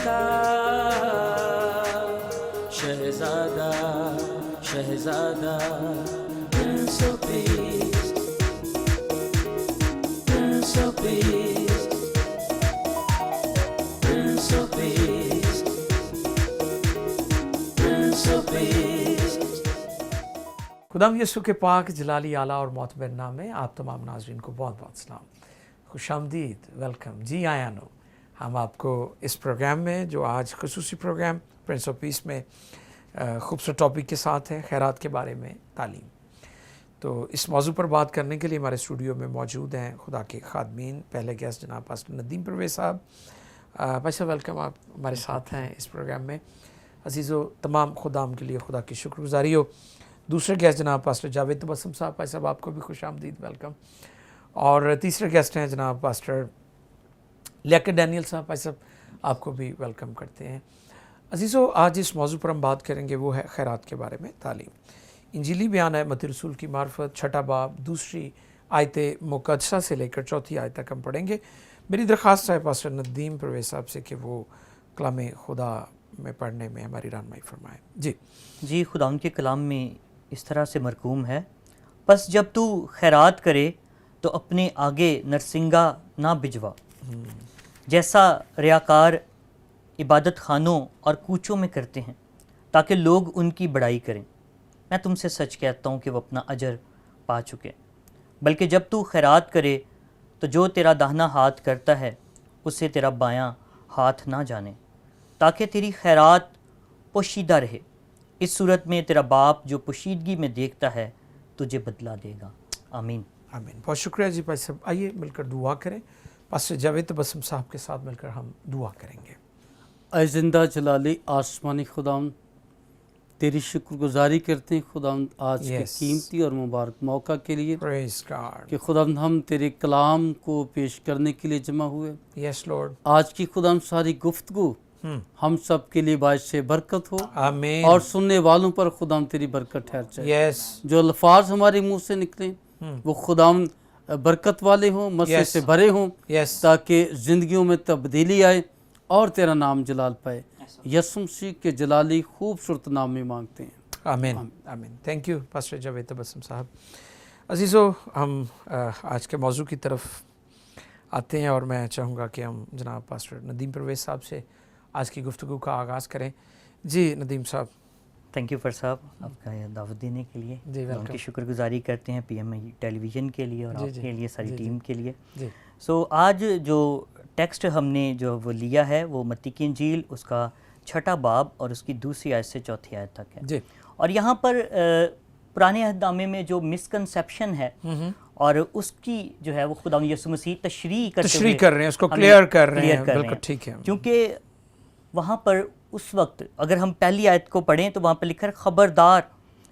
का शहजादा शहजादा Prince of Peace Prince of Peace Prince of Peace Prince of Peace। खुदाम यसु के पाक जलाली आला और मोतबर नाम में आप तमाम नाजरीन को बहुत बहुत सलाम, खुशामदीद, वेलकम। जी आया नो, हम आपको इस प्रोग्राम में जो आज खुसूसी प्रोग्राम प्रिंस ऑफ पीस में खूबसूरत टॉपिक के साथ है, खैरात के बारे में तालीम। तो इस मौजू पर बात करने के लिए हमारे स्टूडियो में मौजूद हैं खुदा के खादमीन, पहले गेस्ट जनाब पास्टर नदीम परवेज़ साहब। भाई साहब वेलकम, आप हमारे साथ हैं इस प्रोग्राम में। अजीज़ो तमाम खुदाम के लिए खुदा की शुक्रगुजारी हो। दूसरे गेस्ट जनाब पास्टर जावेद तबस्सुम साहब, भाई साहब आपको भी खुशामदीद, वेलकम। और तीसरे गेस्ट हैं जनाब पास्टर लियाकत डैनियल साहब, भाई साहब आपको भी वेलकम करते हैं। अजीज़ो आज इस मौजू पर हम बात करेंगे वो है खैरात के बारे में तालीम। इंजीली बयान है मत्ती रसूल की मार्फत, छठा बाब, दूसरी आयत मुक़द्दसा से लेकर चौथी आयत तक हम पढ़ेंगे। मेरी दरख्वास्त है पास्टर नदीम परवेज़ साहब से कि वो कलाम खुदा में पढ़ने में हमारी रहनुमाई फरमाएँ। जी खुदा उनके कलाम में इस तरह से मरकूम है, बस जब तू खैरात करे तो अपने आगे नरसिंगा ना भिजवा, जैसा रियाकार इबादत खानों और कूचों में करते हैं ताकि लोग उनकी बड़ाई करें। मैं तुमसे सच कहता हूँ कि वो अपना अजर पा चुके। बल्कि जब तू खैरात करे तो जो तेरा दाहिना हाथ करता है उससे तेरा बायां हाथ ना जाने, ताकि तेरी खैरात पोशीदा रहे। इस सूरत में तेरा बाप जो पोशीदगी में देखता है तुझे बदला देगा। आमीन आमीन। बहुत शुक्रिया जी भाई साहब। आइए मिलकर दुआ करें। पास्टर जावेद तबस्सुम साहब के साथ मिलकर हम दुआ करेंगे। ऐ जिंदा जलाली आसमानी खुदाम, तेरी शुक्रगुजारी करते हैं खुदाम आज के कीमती और मुबारक मौका के लिए कि खुदाम हम तेरे कलाम को पेश करने के लिए जमा हुए। यस लॉर्ड, आज की खुदाम सारी गुफ्तगू हम सब के लिए बायस से बरकत हो। आमीन। और सुनने वालों पर खुदाम तेरी बरकत ठहर जाए। यस, जो अल्फाज हमारे मुंह से निकले वो खुदाम बरकत वाले हों, मसले से भरे हों, ताकि ज़िंदगियों में तब्दीली आए और तेरा नाम जलाल पाए। यसु मसीह के जलाली खूबसूरत नाम में मांगते हैं, आमीन आमीन। Thank you pastor Javed Tabassum साहब। अजीज़ो, हम आज के मौजू की तरफ आते हैं और मैं चाहूँगा कि हम जनाब पास्टर नदीम परवेज़ साहब से आज की गुफ्तगू का आगाज़ करें। जी नदीम साहब। थैंक यू फर साहब, आपका दावत देने के लिए। जी उनकी शुक्रगुजारी करते हैं PMI टेलीविज़न के लिए और आपके लिए, सारी टीम के लिए। सो आज जो टेक्स्ट हमने जो वो लिया है वो मत्ती की इंजील उसका छठा बाब और उसकी दूसरी आयत से चौथी आयत तक है। और यहाँ पर पुराने अहदनामे में जो मिसकंसेप्शन है और उसकी जो है वो खुदा यसु मसीह तशरीह कर रहे हैं, उसको क्लियर कर रहे हैं। बिल्कुल ठीक है, क्योंकि वहाँ पर उस वक्त अगर हम पहली आयत को पढ़ें तो वहाँ पर लिखा है, खबरदार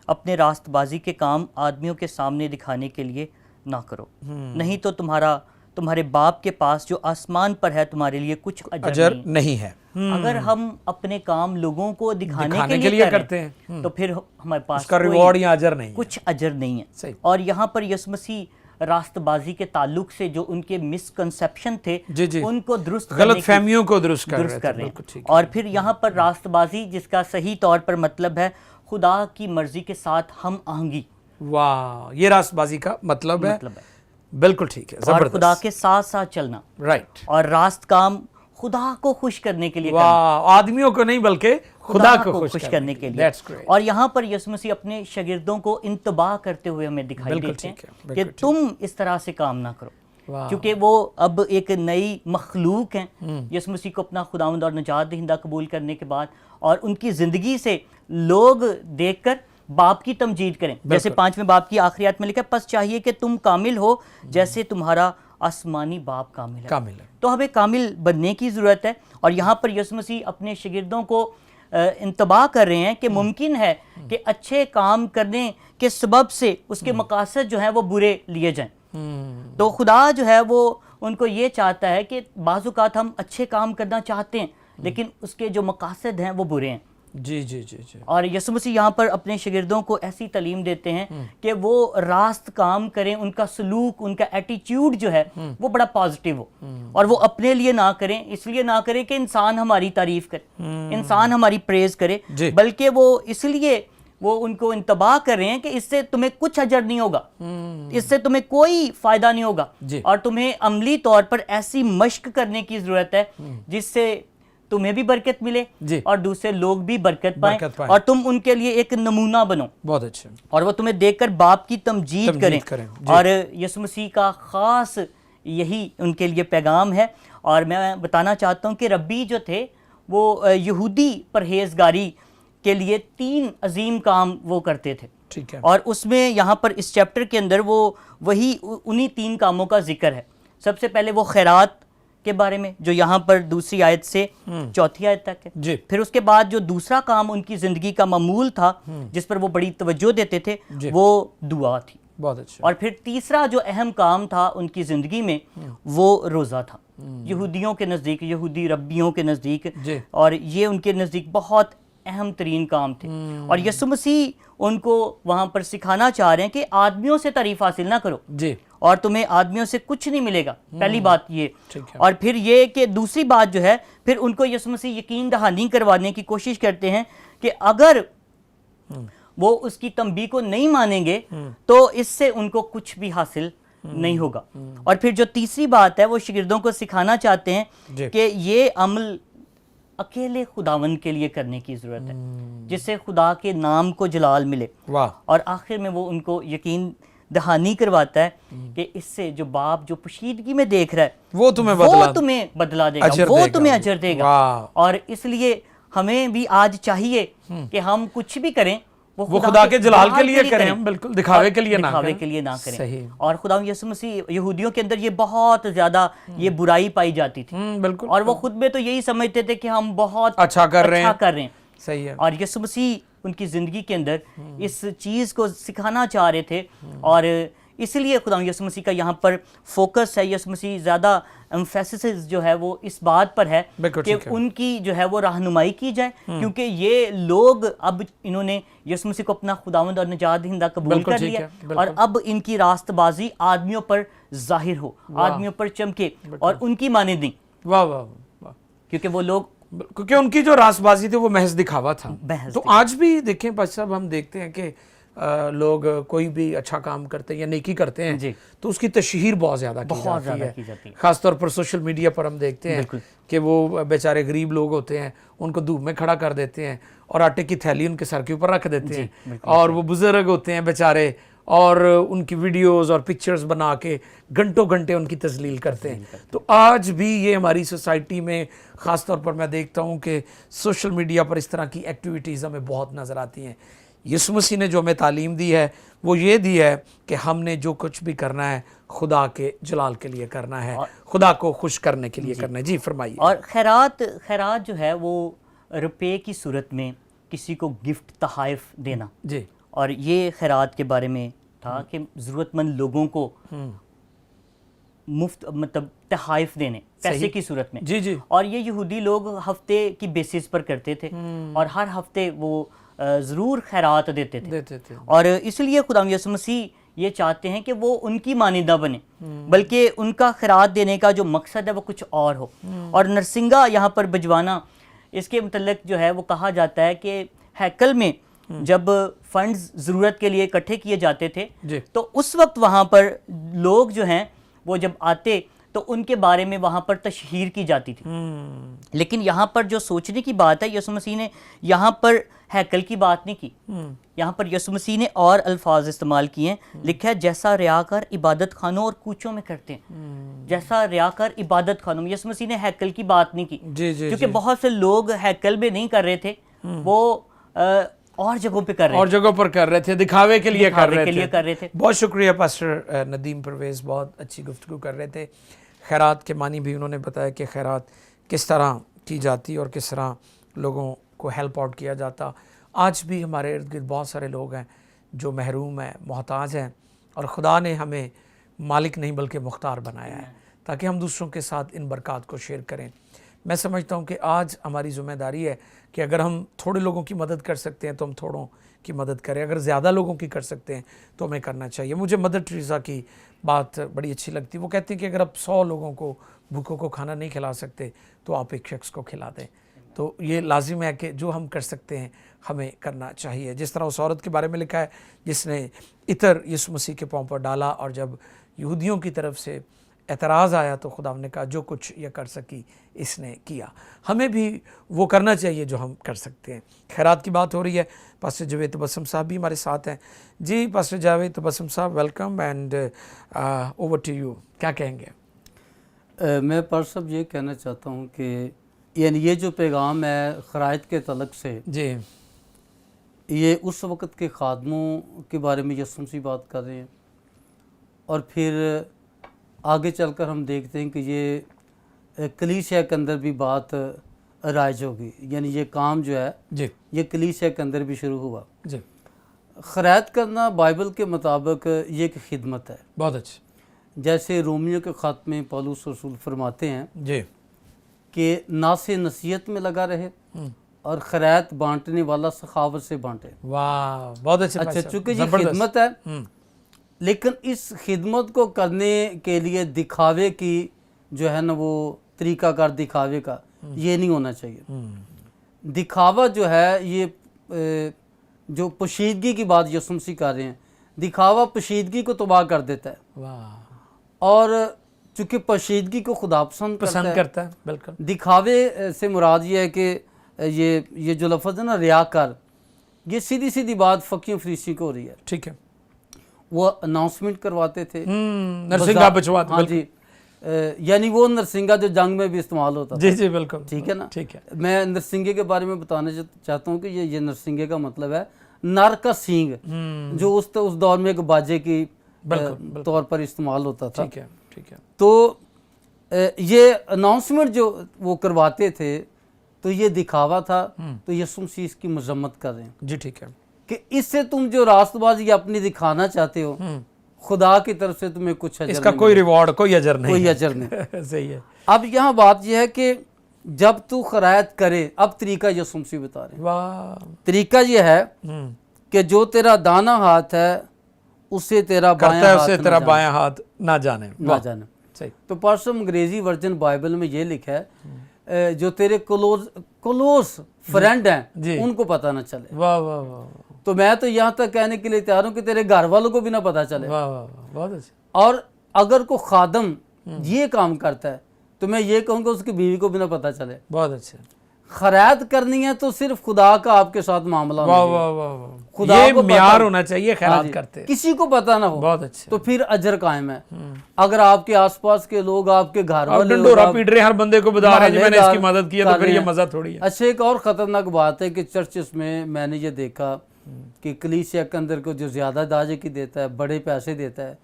अपने रास्तबाजी के काम आदमियों के सामने दिखाने के लिए ना करो, नहीं तो तुम्हारे बाप के पास जो आसमान पर है तुम्हारे लिए कुछ अजर नहीं है। अगर हम अपने काम लोगों को दिखाने के लिए करते हैं तो फिर हमारे पास उसका रिवॉर्ड या अजर नहीं, कुछ अजर नहीं है। और यहाँ पर यसु मसीह रास्तबाजी के ताल्लुक से जो उनके मिसकंसेप्शन थे उनको दुरुस्त, गलतफहमियों को दुरुस्त कर रहे हैं। और फिर यहाँ पर रास्तबाजी जिसका सही तौर पर मतलब है खुदा की मर्जी के साथ हम आहंगी। वाह, ये रास्तबाजी का मतलब है। बिल्कुल ठीक है, और खुदा के साथ साथ चलना, राइट। और रास्त काम खुदा को खुश करने के लिए, आदमियों को नहीं बल्कि खुदा को खुश करने के लिए। और यहाँ पर यसु मसीह अपने शागिर्दों को इंतबाह करते हुए हमें दिखाई देते हैं कि तुम इस तरह से काम ना करो, क्योंकि वो अब एक नई मखलूक हैं। यसु मसीह को अपना खुदावंद और निजात दहिंदा कबूल करने के बाद और उनकी ज़िंदगी से लोग देखकर बाप की तमजीद करें। जैसे 5वें बाप की आखिरी आयत में लिखा है, बस चाहिए कि तुम कामिल हो जैसे तुम्हारा आसमानी बाप कामिल है। तो हमें कामिल बनने की ज़रूरत है। और यहाँ पर यसु मसीह अपने शागिर्दों को इंतबाह कर रहे हैं कि मुमकिन है कि अच्छे काम करने के सबब से उसके मकासद जो हैं वो बुरे लिए जाएं। तो खुदा जो है वो उनको ये चाहता है कि बाज़ औक़ात हम अच्छे काम करना चाहते हैं लेकिन उसके जो मकासद हैं वो बुरे हैं। जी जी जी जी। और यसु मसीह यहाँ पर अपने शागिर्दों को ऐसी तालीम देते हैं कि वो रास्त काम करें, उनका सलूक, उनका एटीट्यूड जो है वो बड़ा पॉजिटिव हो, और वो अपने लिए ना करें, इसलिए ना करें कि इंसान हमारी तारीफ करे, इंसान हमारी प्रेज करे, बल्कि वो इसलिए वो उनको इंतबाह कर रहे हैं कि इससे तुम्हें कुछ अजर नहीं होगा, इससे तुम्हें कोई फायदा नहीं होगा, और तुम्हें अमली तौर पर ऐसी मश्क करने की जरूरत है जिससे तुम्हें भी बरकत मिले और दूसरे लोग भी बरकत पाएं, और तुम उनके लिए एक नमूना बनो। बहुत अच्छे। और वो तुम्हें देखकर बाप की तमजीद करें। और यसु मसीह का खास यही उनके लिए पैगाम है। और मैं बताना चाहता हूँ कि रब्बी जो थे वो यहूदी परहेजगारी के लिए 3 अजीम काम वो करते थे। ठीक है। और उसमें यहाँ पर इस चैप्टर के अंदर वो वही उन्हीं 3 कामों का जिक्र है। सबसे पहले वो खैरात के बारे में, जो यहाँ पर दूसरी आयत से चौथी आयत तक है। फिर उसके बाद जो दूसरा काम उनकी जिंदगी का मामूल था, जिस पर वो बड़ी तवज्जो देते थे, वो दुआ थी। बहुत अच्छा। और फिर तीसरा जो अहम काम था उनकी जिंदगी में, वो रोज़ा था। यहूदियों के नज़दीक, यहूदी रब्बियों के नज़दीक, और ये उनके नज़दीक बहुत अहम तरीन काम थे। और यसु मसीह उनको वहां पर सिखाना चाह रहे हैं कि आदमियों से तारीफ हासिल ना करो जी, और तुम्हें आदमियों से कुछ नहीं मिलेगा। पहली बात ये। और फिर ये कि दूसरी बात जो है, फिर उनको यसु मसीह यकीन दहानी करवाने की कोशिश करते हैं कि अगर वो उसकी तंबी को नहीं मानेंगे तो इससे उनको कुछ भी हासिल नहीं होगा। और फिर जो तीसरी बात है, वो शागिर्दों को सिखाना चाहते हैं कि ये अमल अकेले खुदावन के लिए करने की जरूरत है, जिससे खुदा के नाम को जलाल मिले। वाह। और आखिर में वो उनको यकीन दहानी करवाता है कि इससे जो बाप जो पोशीदगी में देख रहा है वो तुम्हें बदला देगा, वो तुम्हें अजर देगा। और इसलिए हमें भी आज चाहिए कि हम कुछ भी करें वो खुदा के जलाल के लिए करें, हम बिल्कुल दिखावे के लिए ना करें। सही। और खुदा यसु मसीह, यहूदियों के अंदर ये बहुत ज्यादा ये बुराई पाई जाती थी, बिल्कुल। और वो खुद में तो यही समझते थे कि हम बहुत अच्छा कर रहे हैं। सही है। और यसु मसीह उनकी जिंदगी के अंदर इस चीज को सिखाना चाह रहे थे, और इसलिए खुदा यसु मसीह का यहाँ पर फोकस है, यसु मसीह ज्यादा एम्फेसिस जो है वो इस बात पर है कि उनकी जो है वो रहनुमाई की जाए, क्योंकि ये लोग अब इन्होंने यसु मसीह को अपना खुदावंद और निजात दहिंदा कबूल कर लिया, और अब इनकी रास्तबाजी आदमियों पर जाहिर हो, आदमियों पर चमके और उनकी मानिंदी। वाह वाह वाह। क्योंकि वो लोग, क्योंकि उनकी जो रासबाजी थी वो महज दिखावा था। तो आज भी देखें पास साहब, हम देखते हैं कि लोग कोई भी अच्छा काम करते हैं या नेकी करते हैं तो उसकी तशहीर बहुत ज़्यादा की जाती है। ख़ासतौर पर सोशल मीडिया पर हम देखते हैं कि वो बेचारे गरीब लोग होते हैं, उनको धूप में खड़ा कर देते हैं और आटे की थैली उनके सर के ऊपर रख देते हैं, और वो बुजुर्ग होते हैं बेचारे, और उनकी वीडियोस और पिक्चर्स बना के घंटों घंटे उनकी तजलील करते हैं। तो आज भी ये हमारी सोसाइटी में ख़ास तौर पर मैं देखता हूँ कि सोशल मीडिया पर इस तरह की एक्टिविटीज़ हमें बहुत नज़र आती हैं। यीशु मसीह ने जो हमें तालीम दी है वो ये दी है कि हमने जो कुछ भी करना है खुदा के जलाल के लिए करना है, खुदा को खुश करने के लिए करना है। जी फरमाइए। और खैरात जो है वो रुपये की सूरत में किसी को गिफ्ट तहाइफ देना जी, और ये खैरात के बारे में था कि ज़रूरतमंद लोगों को मुफ्त मतलब तहाइफ देने पैसे की सूरत में। जी जी। और ये यहूदी लोग हफ्ते की बेसिस पर करते थे, और हर हफ्ते वो ज़रूर खैरात देते थे। और इसलिए खुदा यसु मसीह ये चाहते हैं कि वो उनकी मानिंदा बने, बल्कि उनका खैरात देने का जो मकसद है वो कुछ और हो। और नरसिंगा यहाँ पर भिजवाना, इसके मतलब जो है वो कहा जाता है कि हैकल में जब फंड्स ज़रूरत के लिए इकट्ठे किए जाते थे तो उस वक्त वहाँ पर लोग जो हैं वो जब आते तो उनके बारे में वहाँ पर तशहीर की जाती थी। लेकिन यहाँ पर जो सोचने की बात है, यसु मसीह ने यहाँ पर हैकल की बात नहीं की, यहाँ पर यसु मसीह ने और अल्फाज इस्तेमाल किए हैं। लिखा है जैसा रियाकार इबादत खानों और कूचों में करते हैं, जैसा रियाकार इबादत खानों में। यसु मसीह ने हैकल की बात नहीं की, क्योंकि बहुत से लोग हैकल में नहीं कर रहे थे, वो और जगहों पे कर रहे थे, दिखावे के लिए कर रहे थे। बहुत शुक्रिया पास्टर नदीम परवेज, बहुत अच्छी गुफ्तगू कर रहे थे। खैरात के मानी भी उन्होंने बताया कि खैरात किस तरह की जाती और किस तरह लोगों को हेल्प आउट किया जाता। आज भी हमारे इर्द गिर्द बहुत सारे लोग हैं जो महरूम हैं, मोहताज हैं, और खुदा ने हमें मालिक नहीं बल्कि मुख्तार बनाया है ताकि हम दूसरों के साथ इन बरक़ात को शेयर करें। मैं समझता हूँ कि आज हमारी ज़िम्मेदारी है कि अगर हम थोड़े लोगों की मदद कर सकते हैं तो हम थोड़ों की मदद करें, अगर ज़्यादा लोगों की कर सकते हैं तो हमें करना चाहिए। मुझे मदर टेरेसा की बात बड़ी अच्छी लगती है। वो कहती है कि अगर आप 100 लोगों को, भूखों को खाना नहीं खिला सकते तो आप एक शख्स को खिला दें। तो ये लाजिम है कि जो हम कर सकते हैं हमें करना चाहिए। जिस तरह उस औरत के बारे में लिखा है जिसने इतर यीशु मसीह के पाँव पर डाला, और जब यहूदियों की तरफ से एतराज़ आया तो खुदा ने कहा जो कुछ ये कर सकी इसने किया। हमें भी वो करना चाहिए जो हम कर सकते हैं। खैरात की बात हो रही है। पास्टर जावेद तबस्सुम साहब भी हमारे साथ हैं। जी पास्टर जावेद तबस्सुम साहब, welcome and over to you. क्या कहेंगे? मैं पर सब ये कहना चाहता हूँ कि यानी ये जो पैगाम है खराइत के तलक से जी, ये उस वक़्त के खादमों के बारे में यीशु मसीह बात कर रहे हैं, और फिर आगे चलकर हम देखते हैं कि ये कलीसिया के अंदर भी बात राइज होगी। यानी ये काम जो है जी, ये कलीसिया के अंदर भी शुरू हुआ। जी, खैरात करना बाइबल के मुताबिक ये एक खिदमत है। बहुत अच्छे। जैसे रोमियो के ख़त में पौलुस रसूल फरमाते हैं जी, कि नासे नसीहत में लगा रहे और खैरात बांटने वाला सखावत से बांटे। वाह, बहुत अच्छे। अच्छा, चूँकि ये खिदमत है, लेकिन इस खिदमत को करने के लिए दिखावे की जो है ना वो तरीक़ाकार दिखावे का ये नहीं होना चाहिए। दिखावा जो है ये जो पोशीदगी की बात यीशु मसीह कर रहे हैं, दिखावा पोशीदगी को तबाह कर देता है। वाह। और चूँकि पोशीदगी को खुदा पसंद करता है, बिल्कुल। दिखावे से मुराद ये है कि ये जो लफ्ज़ है ना रियाकार, ये सीधी सीधी बात फ़कीह फरीसी को हो रही है। ठीक है। वो अनाउंसमेंट करवाते थे, नरसिंगा बचवाते। हाँ जी, यानी वो नरसिंगा जो जंग में भी इस्तेमाल होता था। जी जी बिल्कुल। ठीक है ना। ठीक है। मैं नरसिंगे के बारे में बताना चाहता हूँ कि ये नरसिंगे का मतलब है नर का सींग, जो उस दौर में एक बाजे की तौर पर इस्तेमाल होता था। ठीक है, ठीक है। तो ये अनाउंसमेंट जो वो करवाते थे तो ये दिखावा था। तो यीशु मसीह इसकी मजम्मत कर रहे हैं। जी ठीक है। कि इससे तुम जो रास्तबाजी अपनी दिखाना चाहते हो, खुदा की तरफ से तुम्हें कुछ अजर इसका कोई रिवॉर्ड, कोई अजर नहीं, कोई अजर नहीं। सही है। अब यहाँ बात यह है कि जब तू खरायत करे, अब तरीका यीशु मसीह बता रहे हैं। वाह। तरीका यह है कि जो तेरा दाना हाथ है उसे तेरा बायां हाथ ना जाने। सही। तो परसों अंग्रेजी वर्जन बाइबल में ये लिखा है जो तेरे क्लोज फ्रेंड हैं उनको पता ना चले। वाह वाह वाह। तो मैं तो यहाँ तक कहने के लिए तैयार हूँ कि तेरे घर वालों को भी ना पता चले। वाह वाह, बहुत अच्छा। और अगर कोई खादम ये काम करता है तो मैं ये कहूँगा उसकी बीवी को भी ना पता चले। बहुत अच्छा। खैरात करनी है तो सिर्फ खुदा का आपके साथ मामला वाह वाह वाह, खुदा ये को म्यार होना चाहिए खैरात करते, किसी को पता ना हो। बहुत अच्छे। तो फिर अजर कायम है। अगर आपके आसपास के लोग, आपके घर वाले डंडोरा पीट रहे, हर बंदे को बता रहे हैं मैंने इसकी मदद की, तो फिर ये मजा थोड़ी है। अच्छा, एक और खतरनाक बात है कि चर्चेस में मैंने ये देखा कि कलीसिया के अंदर को जो ज्यादा दाजे की देता है, बड़े पैसे देता है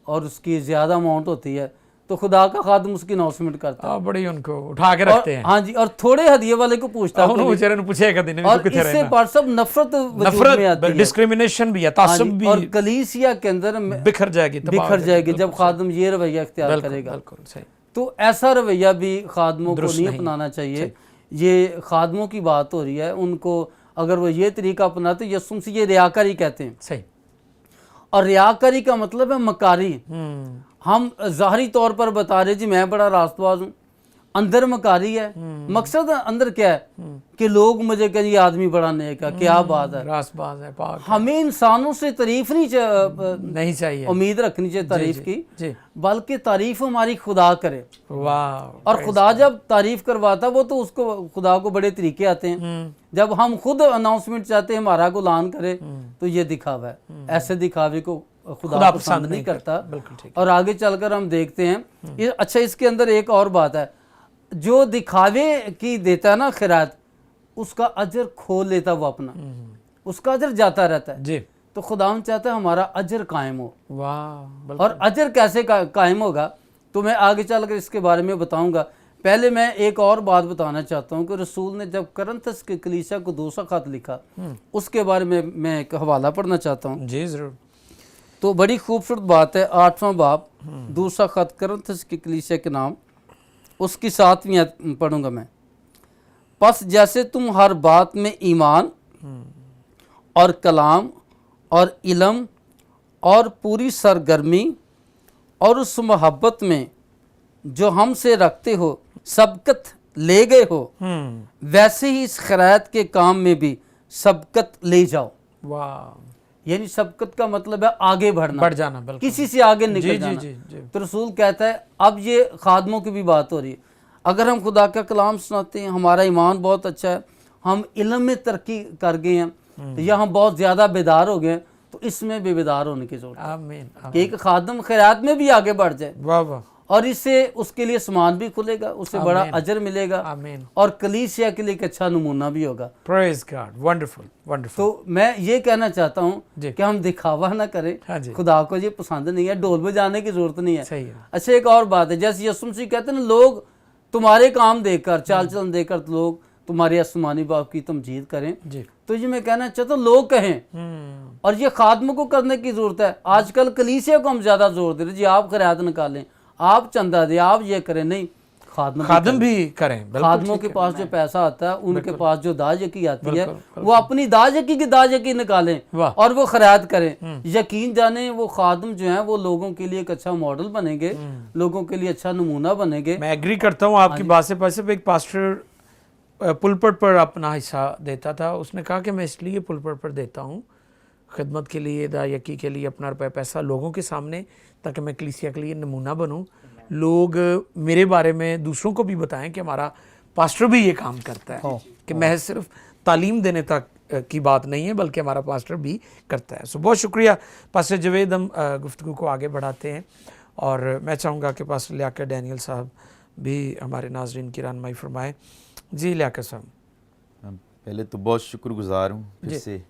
और उसकी ज्यादा अमाउंट होती है, तो खुदा का खादम उसकी अनाउंसमेंट करता है। बड़ी उनको उठा के रखते हैं। हाँ जी, और थोड़े हदिये वाले को पूछता है, और इससे पर सब नफरत, डिस्क्रिमिनेशन भी है, तासुब भी, और कलीसिया के अंदर बिखर जाएगी जब खादम ये रवैया इख्तियार करेगा। तो ऐसा रवैया भी खादमों को नहीं अपनाना चाहिए। ये खादमों की बात हो रही है, उनको अगर वो ये तरीका अपनाते, यीशु मसीह ये रियाकारी कहते हैं। सही। और रियाकारी का मतलब है मकारी। हम ज़ाहरी तौर पर बता रहे जी मैं बड़ा रास्तबाज हूँ, अंदर मकारी है। मकसद अंदर क्या है कि लोग मुझे कहें ये आदमी बड़ा नेक है, क्या बात है, रास्तबाज है, पाक है। हमें इंसानों से तारीफ नहीं चाहिए, उम्मीद रखनी चाहिए तारीफ की, बल्कि तारीफ हमारी खुदा करे। वाह। और खुदा जब तारीफ करवाता वो तो उसको खुदा को बड़े तरीके आते हैं। जब हम खुद अनाउंसमेंट चाहते हैं हमारा को ऐलान करे तो ये दिखावा है। ऐसे दिखावे को खुदा पसंद नहीं करता। और आगे चलकर हम देखते हैं। अच्छा, इसके अंदर एक और बात है, जो दिखावे की देता है ना खैरात, उसका अजर खोल लेता वो अपना, उसका अजर जाता रहता है जी। तो खुदा चाहता है हमारा अजर कायम हो। वाह। और अजर कैसे कायम होगा तो मैं आगे चलकर इसके बारे में बताऊंगा। पहले मैं एक और बात बताना चाहता हूँ कि रसूल ने जब करंथस के कलीसिया को दूसरा खत लिखा, उसके बारे में मैं एक हवाला पढ़ना चाहता हूँ। जी जरूर। तो बड़ी खूबसूरत बात है, 8वां बाब, दूसरा खत करंथस की कलीसिया के नाम, उसकी 7वीं पढ़ूंगा मैं। बस जैसे तुम हर बात में ईमान और कलाम और इल्म और पूरी सरगर्मी और उस मोहब्बत में जो हमसे रखते हो सबकत ले गए हो, वैसे ही इस खैरात के काम में भी सबकत ले जाओ। वाह। यानी सबकत का मतलब है आगे बढ़ना, बढ़ जाना, बिल्कुल। किसी से आगे निकल जाना। जी। तो रसूल कहता है, अब ये खादमों की भी बात हो रही है, अगर हम खुदा का कलाम सुनाते हैं, हमारा ईमान बहुत अच्छा है, हम इल्म में तरक्की कर गए हैं या हम बहुत ज़्यादा बेदार हो गए हैं, तो इसमें भी बेदार होने की जरूरत है। आमीन। कि एक खादम खैरात में भी आगे बढ़ जाए, वाह वाह। और इससे उसके लिए सामान भी खुलेगा, उससे बड़ा अजर मिलेगा, आमीन। और कलीसिया के लिए एक अच्छा नमूना भी होगा। Praise God, wonderful wonderful. तो मैं ये कहना चाहता हूँ जी। कि हम दिखावा ना करें, हाँ जी। खुदा को ये पसंद नहीं है, ढोल बजाने की जरूरत नहीं है। सही है। अच्छा, एक और बात है, जैसे यीशु मसीह कहते हैं ना, लोग तुम्हारे काम देखकर, चाल चलन देखकर लोग तुम्हारे आसमानी बाप की तमजीद करें। जी। तो ये मैं कहना चाहता हूँ, लोग कहें, और ये खादमों को करने की जरूरत है। आजकल कलीसिया को हम ज्यादा जोर दे रहे, जी आप खैरात निकालें, आप चंदा दें, आप ये करें। नहीं, खादम भी करें। खादमों के पास जो पैसा आता है, उनके पास जो दाजकी आती है, वो अपनी दाजकी की दाजकी निकालें और वो खैरात करें। यकीन जाने वो खादम जो है वो लोगों के लिए एक अच्छा मॉडल बनेंगे, लोगों के लिए अच्छा नमूना बनेंगे। मैं एग्री करता हूँ आपकी बात से। पर एक पास्टर पुलपट पर अपना हिस्सा देता था, उसने कहा कि मैं इसलिए पुलपट पर देता हूँ, खिदमत के लिए, दायकी के लिए, अपना रुपया पैसा लोगों के सामने, ताकि मैं कलीसिया के लिए नमूना बनूं, लोग मेरे बारे में दूसरों को भी बताएं कि हमारा पास्टर भी ये काम करता है, कि महज सिर्फ तालीम देने तक की बात नहीं है, बल्कि हमारा पास्टर भी करता है। सो बहुत शुक्रिया पास्टर जवेद। हम गुफ्तगू को आगे बढ़ाते हैं और मैं चाहूँगा कि पास्टर लियाकत डैनियल साहब भी हमारे नाजरीन की रहनुमाई फरमाएँ। जी लियाकत साहब। पहले तो बहुत शुक्रगुजार हूँ, फिर से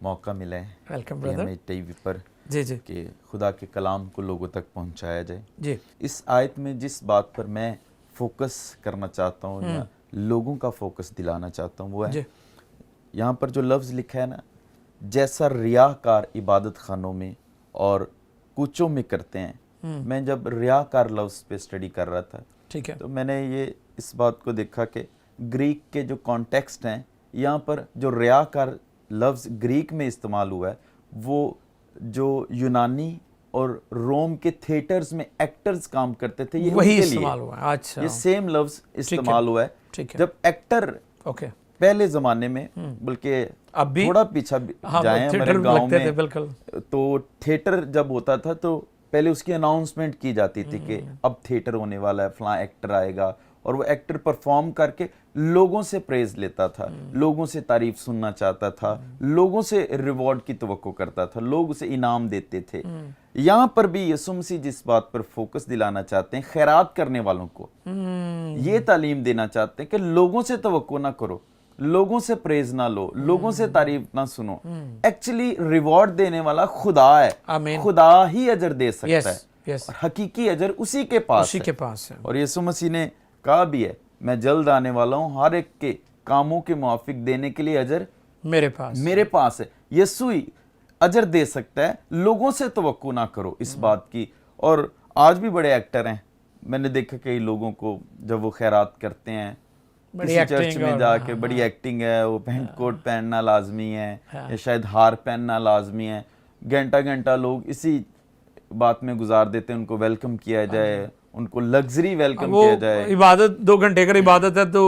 मौका मिला है वेलकम ब्रदर टीवी पर जी कि खुदा के कलाम को लोगों तक पहुंचाया जाए। जी। इस आयत में जिस बात पर मैं फोकस करना चाहता हूँ या लोगों का फोकस दिलाना चाहता हूँ वो है, यहाँ पर जो लफ्ज़ लिखा है ना, जैसा रियाकार इबादत खानों में और कूचों में करते हैं। मैं जब रियाकार लफ्ज़ पे स्टडी कर रहा था, ठीक है, तो मैंने ये इस बात को देखा कि ग्रीक के जो कॉन्टेक्स्ट हैं, यहाँ पर जो रियाकार लफ्ज़ ग्रीक में इस्तेमाल हुआ है, वो जो यूनानी और रोम के थिएटर्स में एक्टर्स काम करते थे, ये वही इस्तेमाल हुआ है। अच्छा, ये सेम लफ्ज़ इस्तेमाल हुआ है। ठीक है। जब एक्टर पहले ज़माने में, बल्कि अब भी थोड़ा पीछा जाएं हमारे गांव में, बिल्कुल, तो थिएटर जब होता था तो पहले उसकी अनाउंसमेंट की जाती थी कि अब थिएटर होने वाला है, फलां एक्टर आएगा, और वो एक्टर परफॉर्म करके लोगों से प्रेज लेता था, लोगों से तारीफ सुनना चाहता था, लोगों से रिवॉर्ड की तवक्को करता था, लोग उसे इनाम देते थे। यहाँ पर भी यीशु मसीह जिस बात पर फोकस दिलाना चाहते हैं, खैरात करने वालों को ये तालीम देना चाहते हैं कि लोगों से तवक्को ना करो, लोगों से प्रेज ना लो, लोगों से तारीफ ना सुनो। एक्चुअली रिवॉर्ड देने वाला खुदा है, खुदा ही अजर दे सकता है, और हकीकी अजर उसी के पास है। और यीशु मसीह ने कहा भी है, मैं जल्द आने वाला हूँ, हर एक के कामों के मुआफिक देने के लिए अजर मेरे पास है। यीशु ही अजर दे सकता है, लोगों से तवक्को ना करो इस बात की। और आज भी बड़े एक्टर हैं, मैंने देखा कई लोगों को जब वो खैरात करते हैं किसी चर्च में जाके, बड़ी एक्टिंग है, वो पैंट कोट पहनना लाजमी है, या शायद हार पहनना लाजमी है, घंटा घंटा लोग इसी बात में गुजार देते हैं, उनको वेलकम किया जाए, उनको लग्जरी वेलकम किया जाए। इबादत 2 घंटे का इबादत है तो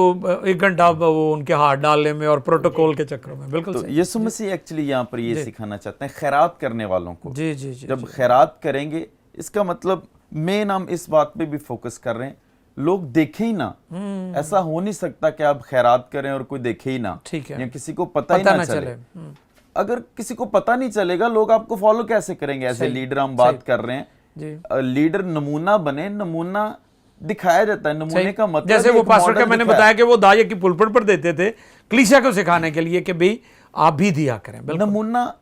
1 घंटा वो उनके हाथ डालने में और प्रोटोकॉल के चक्करों में। बिल्कुल। तो यीशु मसीह एक्चुअली यहाँ पर ये सिखाना चाहते हैं खैरात करने वालों को। जी जी जी। जब खैरात करेंगे, इसका मतलब मेन हम इस बात पे भी फोकस कर रहे हैं, लोग देखे ही ना। ऐसा हो नहीं सकता कि आप खैरात करें और कोई देखे ही ना, ठीक है, या किसी को पता ही ना चले। अगर किसी को पता नहीं चलेगा, लोग आपको फॉलो कैसे करेंगे? एज ए लीडर हम बात कर रहे हैं, लीडर नमूना बने, नमूना दिखाया जाता है। नमूने का मतलब जैसे वो पास्टर का मैंने बताया कि वो दाये की पुलपट पर देते थे कलीसिया को सिखाने के लिए कि भाई आप भी दिया करें। नमूना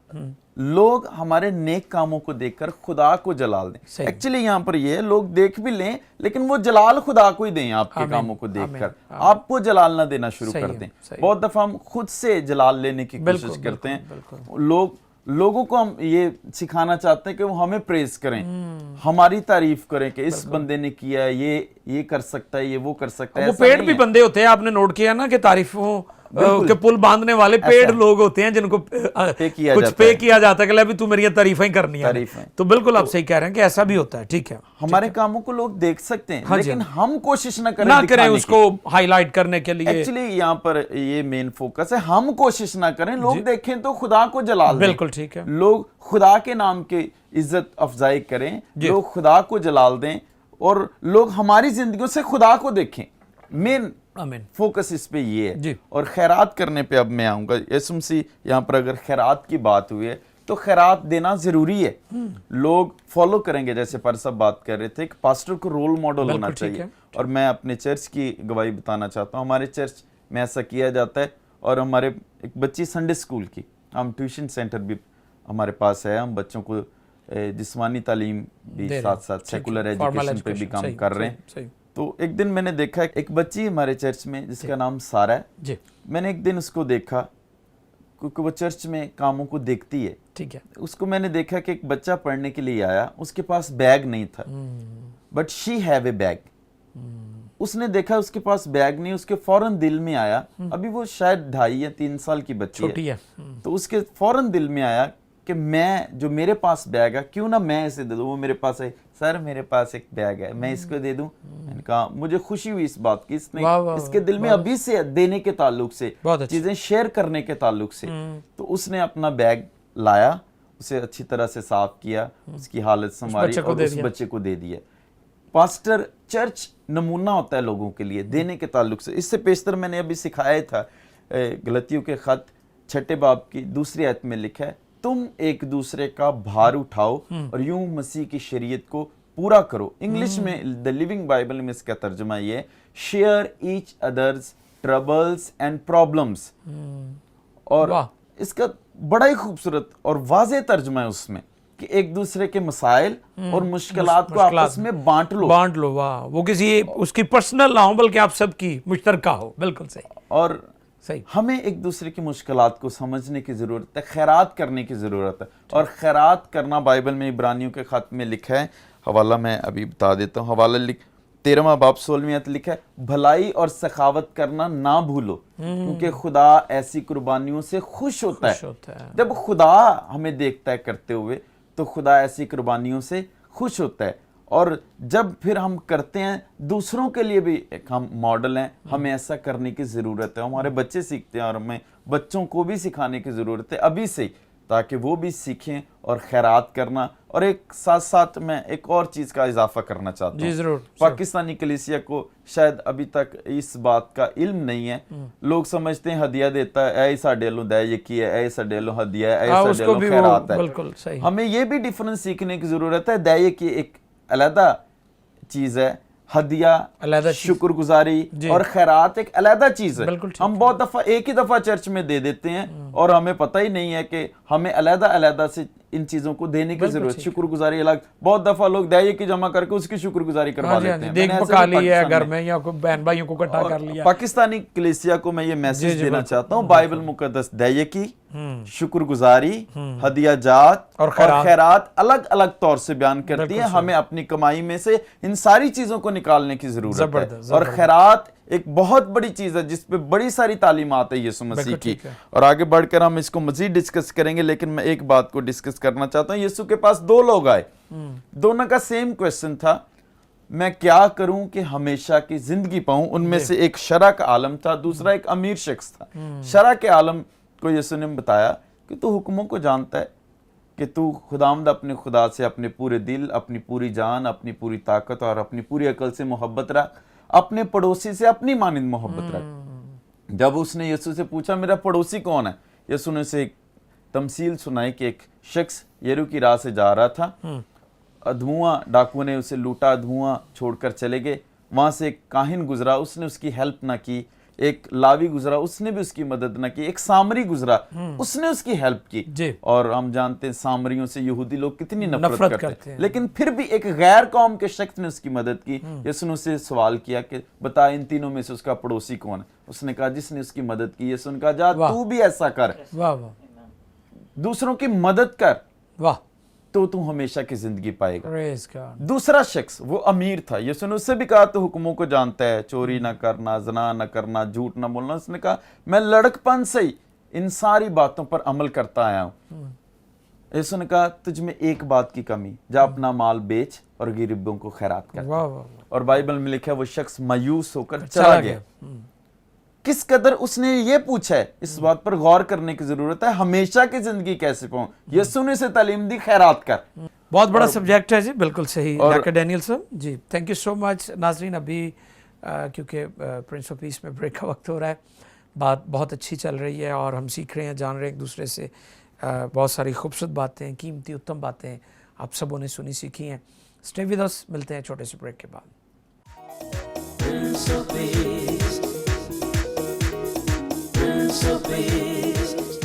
लोग हमारे नेक कामों को देखकर खुदा को जलाल दें। एक्चुअली यहाँ पर ये लोग देख भी लें, लेकिन वो जलाल खुदा को ही दें। आपके कामों को देखकर आपको जलाल ना देना शुरू कर दें। बहुत दफा हम खुद से जलाल लेने की कोशिश करते हैं। लोग लोगों को हम ये सिखाना चाहते हैं कि वो हमें प्रेज करें, हमारी तारीफ करें कि इस बंदे ने किया है, ये कर सकता है, ये वो कर सकता है। वो पेड़ भी बंदे होते हैं, आपने नोट किया ना कि तारीफों के पुल बांधने वाले पेड़ लोग होते हैं जिनको कुछ पे किया जाता है कि अभी तू मेरी तारीफें करनी है। तो बिल्कुल आप सही कह रहे हैं कि ऐसा भी होता है। ठीक है, हमारे कामों को लोग देख सकते हैं, लेकिन हम कोशिश ना करें उसको हाईलाइट करने के लिए। एक्चुअली यहाँ पर ये मेन फोकस है, हम कोशिश ना करें, लोग देखें तो खुदा को जलाल दें। बिल्कुल ठीक है, लोग खुदा के नाम की इज्जत अफजाई करें, लोग खुदा को जलाल दें और लोग हमारी जिंदगियों से खुदा को देखें। मेन फोकस इस पे ये है। और खैरात करने पे अब मैं आऊंगा। यीशु मसीह यहाँ पर अगर खैरात की बात हुई है तो खैरात देना जरूरी है। लोग फॉलो करेंगे, जैसे पर सब बात कर रहे थे, एक पास्टर को रोल मॉडल होना चाहिए। और मैं अपने चर्च की गवाही बताना चाहता हूँ। हमारे चर्च में ऐसा किया जाता है। और हमारे एक बच्ची संडे स्कूल की, हम ट्यूशन सेंटर भी हमारे पास है, हम बच्चों को जिस्मानी तालीम भी साथ साथ सेकुलर एजुकेशन पे भी काम कर रहे हैं। तो एक दिन मैंने देखा एक बच्ची हमारे चर्च में जिसका नाम सारा है। मैंने एक दिन उसको देखा क्योंकि वो चर्च में कामों को देखती है। ठीक है, उसको मैंने देखा कि एक बच्चा पढ़ने के लिए आया, उसके पास बैग नहीं था, but she have a bag. उसने देखा उसके पास बैग नहीं, उसके फौरन दिल में आया, अभी वो शायद 2.5 या 3 साल की बच्ची है, तो उसके फौरन दिल में आया कि मैं जो मेरे पास बैग है क्यों ना मैं इसे दे दूं। वो मेरे पास है, सर मेरे पास एक बैग है, मैं इसको दे दूं। मैंने कहा, मुझे खुशी हुई इस बात की, इसने इसके दिल में अभी से देने के ताल्लुक से, चीजें शेयर करने के ताल्लुक से। तो उसने अपना बैग लाया, उसे अच्छी तरह से साफ किया, उसकी हालत संभाली और उस बच्चे को दे दिया। पास्टर चर्च नमूना होता है लोगों के लिए देने के ताल्लुक से। इससे पेशतर मैंने अभी सिखाया था, गलतियों के खत 6 बाब की 2 आयत में लिखा है, तुम एक दूसरे का भार उठाओ और यूं मसीह की शरीयत को पूरा करो। इंग्लिश में द लिविंग बाइबल में इसका तर्जुमा ये है, share each others troubles and problems. और इसका बड़ा ही खूबसूरत और वाज़ेह तर्जुमा है उसमें कि एक दूसरे के मसाइल और मुश्किलात को आपस में बांट लो। वाह, वो किसी उसकी पर्सनल ना हो बल्कि आप सबकी मुश्तरका हो। बिल्कुल सही। और सही, हमें एक दूसरे की मुश्किलात को समझने की जरूरत है, खैरात करने की जरूरत है। और खैरात करना बाइबल में इब्रानियों के खत में लिखा है, हवाला मैं अभी बता देता हूँ। हवाला 13वां बाब 16वीं आयत लिखा है, भलाई और सखावत करना ना भूलो क्योंकि खुदा ऐसी कुर्बानियों से खुश होता है। जब खुदा हमें देखता है करते हुए तो खुदा ऐसी कुर्बानियों से खुश होता है। और जब फिर हम करते हैं दूसरों के लिए भी एक हम मॉडल हैं, हमें ऐसा करने की ज़रूरत है। हमारे बच्चे सीखते हैं और हमें बच्चों को भी सिखाने की ज़रूरत है अभी से, ताकि वो भी सीखें और खैरात करना। और एक साथ साथ मैं एक और चीज़ का इजाफा करना चाहता हूँ। पाकिस्तानी कलीसिया को शायद अभी तक इस बात का इल्म नहीं है। लोग समझते हैं हदिया देता है, ऐ साडे लो दै यकी है, ऐ साडे लो हदिया है, ऐ साडे लो खैरात है। हमें ये भी डिफरेंस सीखने की ज़रूरत है। दै यकी एक अलहदा चीज है, हदिया शुक्रगुजारी और खैरात एक अलहदा चीज है। हम बहुत दफा एक ही दफा चर्च में दे देते हैं और हमें पता ही नहीं है कि हमें अलहदा अलहदा से इन चीजों को देने की जरूरत। शुक्रगुजारी अलग, बहुत दफा लोग दाये की जमा करके उसकी शुक्रगुजारी करवा देते हैं। देख पका लिया है घर में या बहन भाइयों को इकट्ठा कर लिया। पाकिस्तानी कलीसिया को मैं ये मैसेज देना चाहता हूँ, बाइबल मुकद्दस दाये की, शुक्रगुजारी, हदिया जात और खैरात अलग अलग तौर से बयान करती है। हमें अपनी कमाई में से इन सारी चीजों को निकालने की जरूरत है। और खैरात एक बहुत बड़ी चीज है जिस पे बड़ी सारी तालीमात है यीशु मसीह की। और आगे बढ़कर हम इसको मजीद डिस्कस करेंगे, लेकिन मैं एक बात को डिस्कस करना चाहता हूँ। यीशु के पास 2 लोग आए, दोनों का सेम क्वेश्चन था, मैं क्या करूं कि हमेशा की जिंदगी पाऊं। उनमें से एक शरा का आलम था, दूसरा एक अमीर शख्स था। शरा के आलम को यीशु ने बताया कि तू हुक्मों को जानता है कि तू खुदावंद अपने खुदा से अपने पूरे दिल, अपनी पूरी जान, अपनी पूरी ताकत और अपनी पूरी अकल से मोहब्बत रख, अपने पड़ोसी से अपनी मानिंद मोहब्बत रख। जब उसने यीशु से पूछा मेरा पड़ोसी कौन है, यीशु ने उसे एक तमसील सुनाई कि एक शख्स यरू की राह से जा रहा था, धुआं डाकुओं ने उसे लूटा, धुआं छोड़कर चले गए। वहां से एक काहिन गुजरा, उसने उसकी हेल्प ना की। एक लावी गुजरा, उसने भी उसकी मदद न की। एक सामरी गुजरा, उसने उसकी हेल्प की। और हम जानते हैं सामरियों से यहूदी लोग कितनी नफरत करते हैं, लेकिन फिर भी एक गैर कौम के शख्स ने उसकी मदद की। यीशु ने उससे सवाल किया कि बता इन तीनों में से उसका पड़ोसी कौन है। उसने कहा जिसने उसकी मदद की। यीशु ने कहा जा तू भी ऐसा कर। दूसरों की मदद कर, वाह, तो तू हमेशा की जिंदगी पाएगा। Praise God. दूसरा शख्स वो अमीर था, यीशु ने उससे भी कहा तो हुक्मों को जानता है, चोरी ना करना, जना ना करना, झूठ ना बोलना। उसने कहा मैं लड़कपन से ही इन सारी बातों पर अमल करता आया हूं। यीशु ने कहा तुझ में एक बात की कमी, जा अपना माल बेच और गरीबों को खैरात कर। वाह वाह, और बाइबल में लिखा है वो शख्स मायूस होकर चला गया। किस कदर उसने ये पूछा है, इस बात पर गौर करने की जरूरत है। हमेशा की जिंदगी कैसे पाऊं, यीशु ने से तालीम दी, खैरात कर। बहुत बड़ा सब्जेक्ट है जी, बिल्कुल सही डॉक्टर डैनियल साहब जी, थैंक यू सो मच। नाजरीन, अभी क्योंकि प्रिंस ऑफ पीस में ब्रेक का वक्त हो रहा है, बात बहुत अच्छी चल रही है और हम सीख रहे हैं, जान रहे हैं एक दूसरे से। बहुत सारी खूबसूरत बातें, कीमती उत्तम बातें आप सबों ने सुनी सीखी हैं। स्टे विद अस, मिलते हैं छोटे से ब्रेक के बाद। Prince of Peace, Prince of Peace.